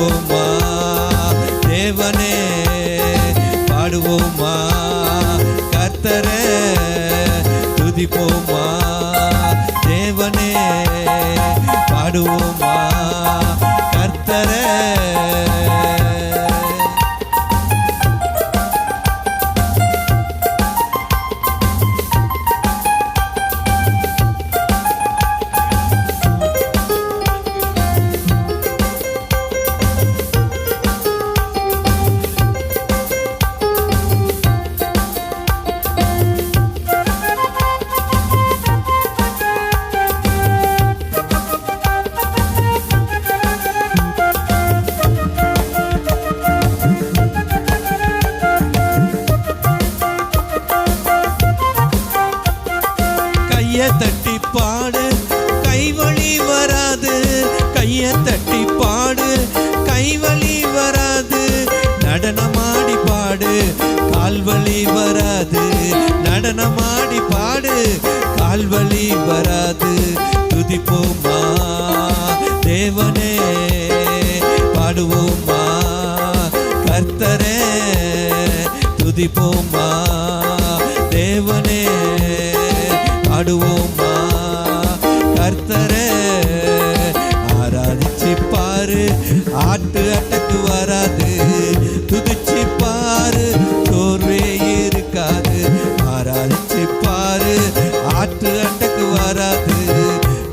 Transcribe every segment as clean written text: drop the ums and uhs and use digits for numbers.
துதிப்போமா தேவனே, பாடுவோமா கர்த்தரே, துதிப்போமா தேவனே, பாடுவோமா கர்த்தரே. கையை தட்டி பாடு கைவழி வராது, கையை தட்டி பாடு கைவழி வராது, நடனமாடி பாடு கால்வழி வராது, நடனமாடி பாடு கால்வழி வராது. துதிப்போமா தேவனே, பாடுவோமா கர்த்தரே, துதிப்போமா தேவனே, பாடுவோமா கர்த்தரே. ஆராதிச்சு பாரு ஆட்டு அட்டக்கு வராது, துதிச்சு பாரு சோர்வே இருக்காது. ஆராதிச்சு பாரு ஆட்டு அட்டக்கு வராது,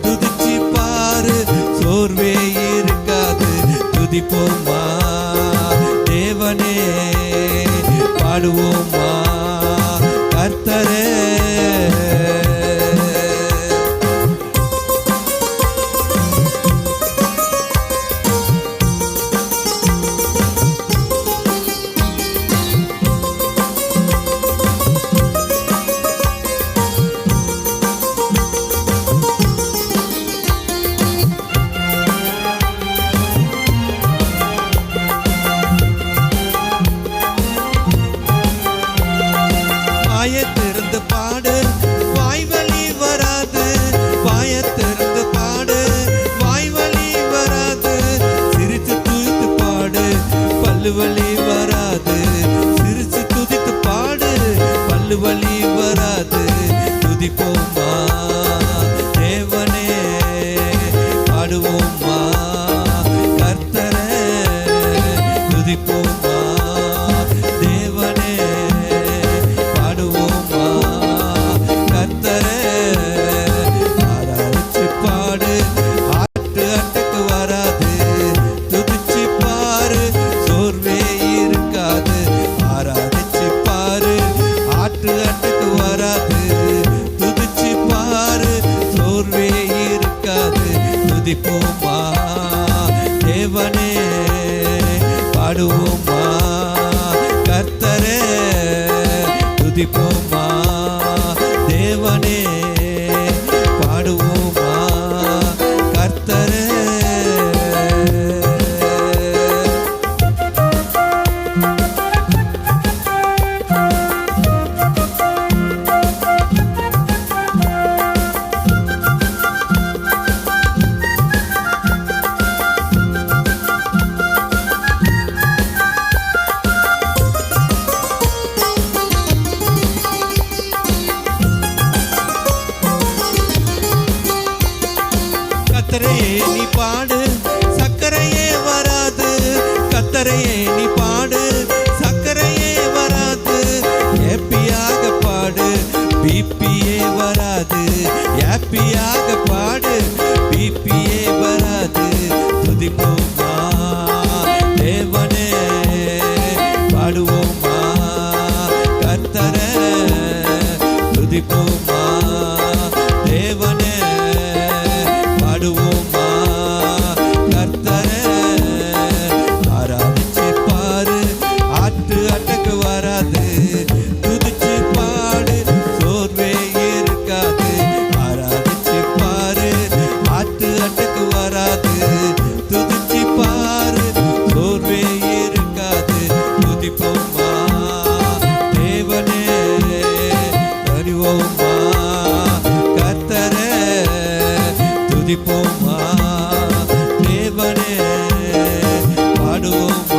துதிச்சு பாரு சோர்வே இருக்காது. துதிப்போமா தேவனே, பாடுவோமா கர்த்தரே. வாயத்திருந்து பாடு வாய்வழி வராது, வாயத்திருந்து பாடு வாய்வழி வராது, சிரித்து துதித்து பாடு பல்லுவலி வராது, சிரித்து துதித்து பாடு பல்லுவலி வராது. துதிப்போமா தேவனே, பாடுவோமா கர்த்தரே, துதிப்போமா தேவனே, பாடுவோமா கர்த்தரே. ஆராதிச்சு பாடு ஆட்டு அட்டக்கு வராது, துதிச்சு பாரு சோர்வே இருக்காது. ஆராதிச்சு பாரு ஆட்டு அட்டக்கு வராது, துதிச்சு பாரு சோர்வே இருக்காது. துதிப்போமா தேவனே, பாடுவோமா கர்த்தரே, துதிப்போமா தேவனே, பாடுவோமா கர்த்தரே. கத்தரையே நீ பாடு சக்கரையே வராது, கத்தரையே நீ பாடு சக்கரையே வராது, ஹேப்பியாக பாடு பிபியே வராது, ஹேப்பியாக பாடு பிபியே வராது. துதிப்போமா தேவனே, பாடுவோமா கர்த்தரே, துதிப்போமா தேவனே, பாடுவோமா கர்த்தரே. ஆராதிச்சு பாரு ஆட்டு அட்டக்கு வராது, துதிச்சு பாடு சோர்வே இருக்காது. ஆராதிச்சு பாரு ஆட்டு அட்டக்கு வராது, துதிச்சு பாரு சோர்வே இருக்காது. துதிப்போமா தேவனே, அறிவோமா கர்த்தரே, துதிப்போமா தேவனே, பாடுவோம்